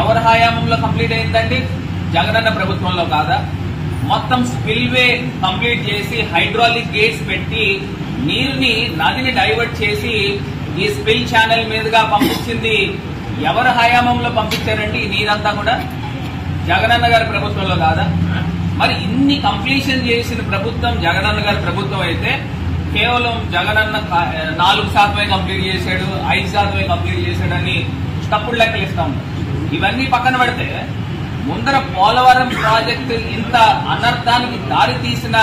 ఎవరి హయాంలో కంప్లీట్ అయిందండి? జగనన్న ప్రభుత్వంలో కాదా? మొత్తం స్పిల్వే కంప్లీట్ చేసి హైడ్రాలిక్ గేట్స్ పెట్టి నీరుని నదిని డైవర్ట్ చేసి ఈ స్పిల్ ఛానల్ మీదుగా పంపించింది ఎవరి హయాంలో పంపించారండి? ఈ నీరంతా కూడా జగనన్న గారి ప్రభుత్వంలో కాదా? మరి ఇన్ని కంప్లీషన్ చేసిన ప్రభుత్వం జగనన్న గారి ప్రభుత్వం అయితే కేవలం జగనన్న 4% కంప్లీట్ చేశాడు, 5% కంప్లీట్ చేశాడని తప్పుడు లెక్కలు ఇస్తా ఉన్నారు. ఇవన్నీ పక్కన పెడితే ముందర పోలవరం ప్రాజెక్టు ఇంత అనర్థానికి దారి తీసిన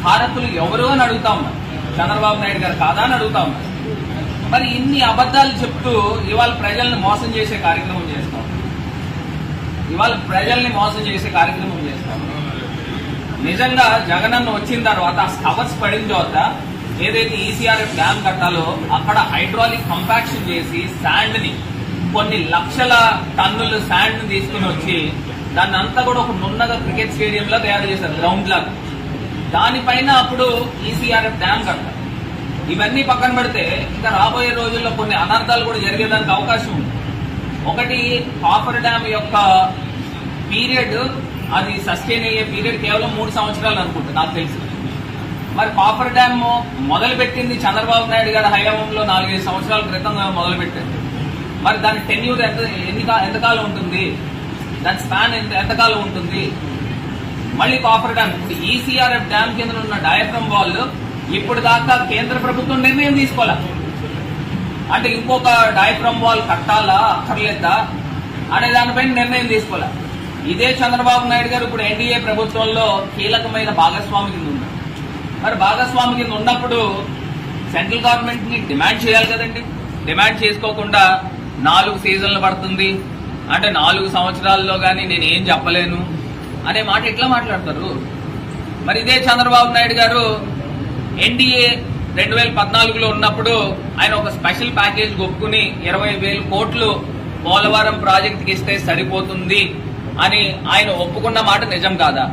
భారతులు ఎవరు అని అడుగుతా ఉన్నారు. చంద్రబాబు నాయుడు గారు కాదా అని అడుగుతా ఉన్నారు. మరి ఇన్ని అబద్దాలు చెప్తూ ఇవాళ ప్రజల్ని మోసం చేసే కార్యక్రమం చేస్తాం. నిజంగా జగనన్న వచ్చిన తర్వాత కవర్స్ పడిన తర్వాత ఏదైతే ఈసీఆర్ఎఫ్ డ్యామ్ కట్టాలో అక్కడ హైడ్రాలిక్ కంపాక్షన్ చేసి శాండ్ ని కొన్ని లక్షల టన్నుల శాండ్ ని తీసుకుని వచ్చి దాన్ని అంతా కూడా ఒక నున్నగా క్రికెట్ స్టేడియం లా తయారు చేశారు, గ్రౌండ్ లాగా. దానిపైన అప్పుడు ఈసీఆర్ఎఫ్ డ్యామ్ కట్టారు. ఇవన్నీ పక్కన పెడితే ఇంకా రాబోయే రోజుల్లో కొన్ని అనర్థాలు కూడా జరిగేదానికి అవకాశం ఉంది. ఒకటి, కాఫర్ డ్యామ్ యొక్క పీరియడ్, అది సస్టైన్ అయ్యే పీరియడ్ కేవలం 3 సంవత్సరాలు అనుకుంటా నాకు తెలుసు. మరి కాఫర్ డ్యామ్ మొదలు పెట్టింది చంద్రబాబు నాయుడు గారి హయాంలో 4-5 సంవత్సరాల క్రితం మొదలు పెట్టారు. మరి దాని టెన్యూర్ ఎంతకాలం ఉంటుంది, దాని స్పాన్ ఎంతకాలం ఉంటుంది? మళ్ళీ కాఫర్ డ్యామ్, ఇప్పుడు ఈసీఆర్ఎఫ్ డ్యామ్ కింద ఉన్న డయాఫ్రమ్ వాల్ ఇప్పుడు దాకా కేంద్ర ప్రభుత్వం నిర్ణయం తీసుకోవాలా, అంటే ఇంకొక డయాఫ్రమ్ వాల్ కట్టాలా అక్కర్లేదా అనే దానిపైన నిర్ణయం తీసుకోవాలా. ఇదే చంద్రబాబు నాయుడు గారు ఇప్పుడు ఎన్డీఏ ప్రభుత్వంలో కీలకమైన భాగస్వామి కింద ఉన్నారు. మరి భాగస్వామి కింద ఉన్నప్పుడు సెంట్రల్ గవర్నమెంట్ ని డిమాండ్ చేయాలి కదండి. డిమాండ్ చేసుకోకుండా 4 సీజన్లు పడుతుంది అంటే 4 సంవత్సరాల్లో గానీ నేను ఏం చెప్పలేను అనే మాట ఎట్లా మాట్లాడతారు? మరి ఇదే చంద్రబాబు నాయుడు గారు ఎన్డీఏ 2014లో ఉన్నప్పుడు ఆయన ఒక స్పెషల్ ప్యాకేజ్ ఒప్పుకుని 20,000 కోట్లు పోలవరం ప్రాజెక్టుకి ఇస్తే సరిపోతుంది అని ఆయన ఒప్పుకున్న మాట నిజం కాదా?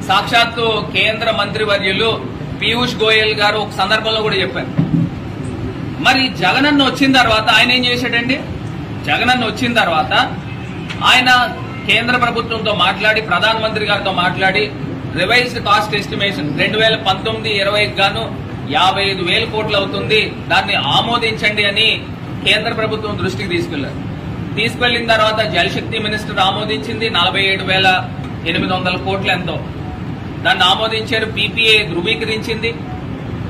సాక్షాత్తు కేంద్ర మంత్రివర్యులు పీయూష్ గోయల్ గారు ఒక సందర్భంలో కూడా చెప్పారు. మరి జగనన్న వచ్చిన తర్వాత ఆయన ఏం చేశాడండి? జగనన్న వచ్చిన తర్వాత ఆయన కేంద్ర ప్రభుత్వంతో మాట్లాడి, ప్రధానమంత్రి గారితో మాట్లాడి రివైజ్డ్ కాస్ట్ ఎస్టిమేషన్ 2019-20కి గాను 55,000 కోట్లు అవుతుంది, దాన్ని ఆమోదించండి అని కేంద్ర ప్రభుత్వం దృష్టికి తీసుకెళ్లిన తర్వాత జలశక్తి మినిస్టర్ ఆమోదించింది 47,800 కోట్లు ఎంతో, దాన్ని ఆమోదించారు. పీపీఏ ధృవీకరించింది.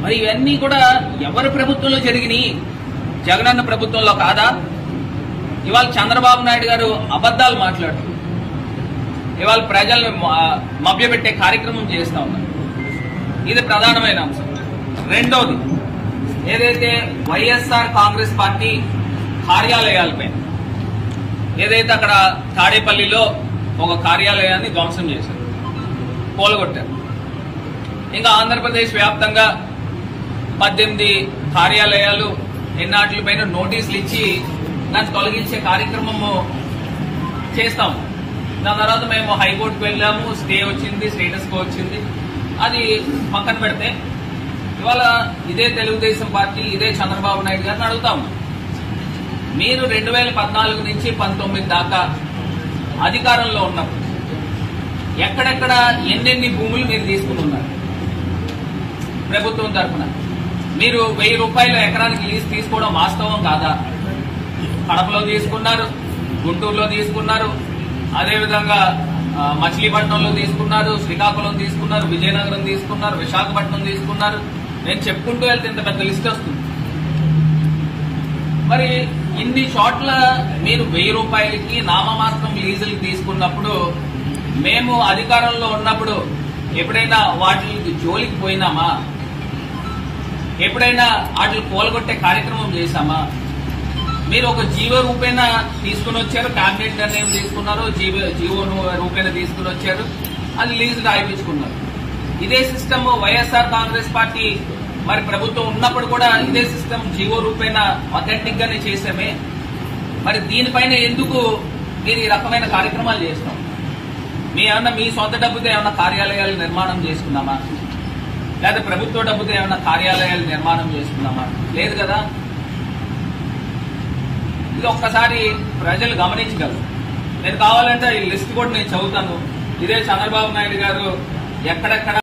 మరి ఇవన్నీ కూడా ఎవరి ప్రభుత్వంలో జరిగినాయి? జగనన్న ప్రభుత్వంలో కాదా? ఇవాళ చంద్రబాబు నాయుడు గారు అబద్దాలు మాట్లాడుతూ ఇవాళ ప్రజలను మభ్యపెట్టే కార్యక్రమం చేస్తా ఉన్నారు. ఇది ప్రధానమైన అంశం. రెండోది, ఏదైతే వైఎస్ఆర్ కాంగ్రెస్ పార్టీ కార్యాలయాలపై ఏదైతే అక్కడ తాడేపల్లిలో ఒక కార్యాలయాన్ని ధ్వంసం చేశారు, కూలగొట్టారు. ఇంకా ఆంధ్రప్రదేశ్ వ్యాప్తంగా 18 కార్యాలయాలు ఎన్నాటిపైన నోటీసులు ఇచ్చి దాన్ని తొలగించే కార్యక్రమము చేస్తాము. దాని తర్వాత మేము హైకోర్టుకు వెళ్ళాము, స్టే వచ్చింది, స్టేటస్ కో వచ్చింది. అది పక్కన పెడితే ఇవాళ ఇదే తెలుగుదేశం పార్టీ, ఇదే చంద్రబాబు నాయుడు గారిని అడుగుతాము, మీరు 2014 నుంచి 19 దాకా అధికారంలో ఉన్నప్పుడు ఎక్కడెక్కడ ఎన్నెన్ని భూములు మీరు తీసుకుని ఉన్నారు? ప్రభుత్వం తరఫున మీరు 1000 రూపాయల ఎకరానికి లీజ్ తీసుకోవడం వాస్తవం కాదా? కడపలో తీసుకున్నారు, గుంటూరులో తీసుకున్నారు, అదేవిధంగా మచిలీపట్నంలో తీసుకున్నారు, శ్రీకాకుళం తీసుకున్నారు, విజయనగరం తీసుకున్నారు, విశాఖపట్నం తీసుకున్నారు. నేను చెప్పుకుంటూ వెళ్తే ఇంత పెద్ద లిస్ట్ వస్తుంది. మరి ఇన్ని చోట్ల మీరు 1000 రూపాయలకి నామమాత్రం లీజులు తీసుకున్నప్పుడు మేము అధికారంలో ఉన్నప్పుడు ఎప్పుడైనా వాటికి జోలికి పోయినామా? ఎప్పుడైనా వాటిని కూలగొట్టే కార్యక్రమం చేశామా? మీరు ఒక జీవో రూపేణ తీసుకుని వచ్చారు, కేబినెట్ నిర్ణయం తీసుకున్నారు, జీవో రూపేణ తీసుకుని వచ్చారు, అది లీజు రాయించుకున్నారు. ఇదే సిస్టమ్ వైఎస్ఆర్ కాంగ్రెస్ పార్టీ మరి ప్రభుత్వం ఉన్నప్పుడు కూడా ఇదే సిస్టమ్ జీవో రూపేణ అథెంటిక్ గానే చేసామే. మరి దీనిపైన ఎందుకు మీరు ఈ రకమైన కార్యక్రమాలు చేస్తాం? మీ సొంత డబ్బుతో ఏమన్నా కార్యాలయాలు నిర్మాణం చేసుకున్నామా? లేదా ప్రభుత్వ డబ్బుతో ఏమన్నా కార్యాలయాలు నిర్మాణం చేసుకున్నామా? లేదు కదా. ఇది ఒక్కసారి ప్రజలు గమనించగలరు. నేను కావాలంటే ఈ లిస్ట్ కూడా నేను చదువుతాను. ఇదే చంద్రబాబు నాయుడు గారు ఎక్కడెక్కడ